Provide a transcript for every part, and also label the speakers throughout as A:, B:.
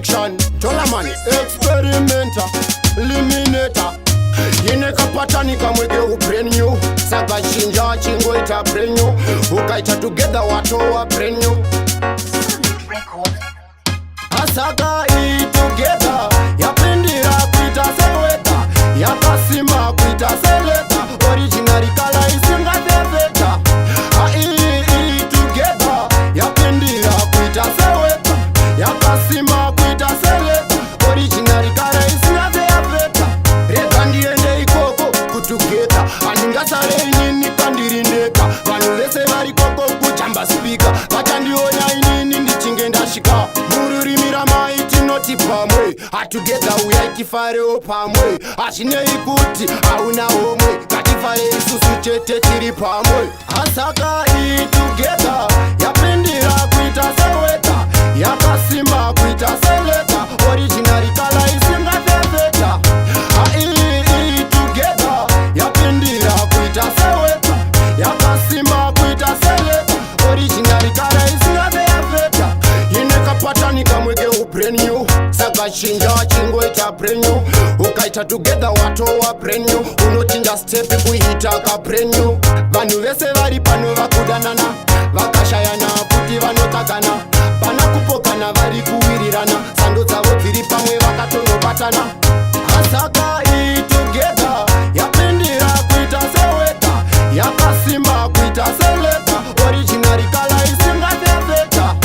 A: fiction, tola money, experimenter, eliminator. Yinekapatani kamweke brand new. Saka chinja chingo ita brand new. Ukaita together watu wa brand new. Asaka together. Yapindira kuita selweta. Yakasima kuita seleta. Original kala isinga teveta. Together. Yapindira kuita selweta. Yakasima kuita seleta. Original kala isinga teveta. Reka ndiende ikoko kutugeta. Aningasare inini kandirindeka. Vanu vese vari koko kuchamba speaker. Vachandionya inini ndichinge ndashika. Mururimira maiti noti pamwe. Together uyaitifare pamwe. Ashinei kuti hauna homwe. Katifare isusu chete tiri pamwe. Asaka together. Yapindira kuita selweta. Yakasima kuita seleta. Original kala isinga teveta. Together. Yapindira kuita selweta. Yakasima kuita seleta. Original kala isinga teveta. Yinekapatani kamweke brand new. Saka chinja chingo ita brand new. Ukaita together watu wa brand new. Unochinja step kuhita ka brand new. Vanu vese vari pano vakudanana. Vakashayana kuti vanotagana. Pana kupokana vari kuwirirana. Sando dzavo dziri pamwe vakatonobatana. Asaka together. Yapindira kuita selweta. Yakasima kuita seleta. Original kala isinga teveta.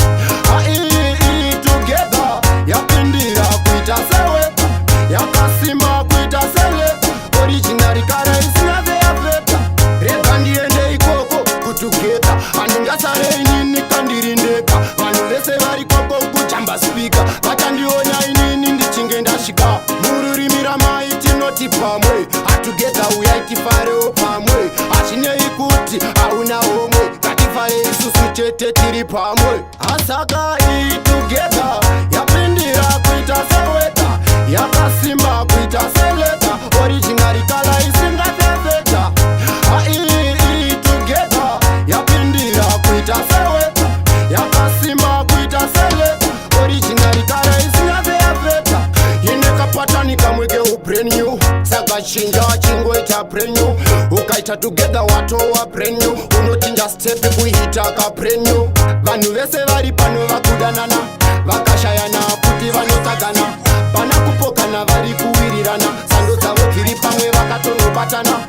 A: Together. Yapindira kuita selweta. Yakasima kuita seleta. Original kala isinga teveta. Reka ndiende ikoko kutugeta. Aningasare inini kandirindeka. Vanu vese vari koko kuchamba speaker. Vachandionya inini ndichinge ndashika. Mururimira maiti noti pamwe. Together uyaitifare pamwe. Ashinei kuti hauna homwe. Katifare isusu chete tiri pamwe. Asaka together. Yapindira kuita selweta. Yakasima kuita seleta. Original kala isinga teveta. Together. Yapindira kuita selweta. Yakasima kuita seleta. Original kala isinga teveta. Yinekapatani kamweke brand new. Saka chinja chingo ita brand new. Ukaita together watu wa brand new. Unochinja step kuhita ka brand new. Vanu vese vari pano vakudanana. Vakashayana kuti vanotagana. Pana kupokana vari kuwirirana. Sando dzavo dziri pamwe vakatonobatana.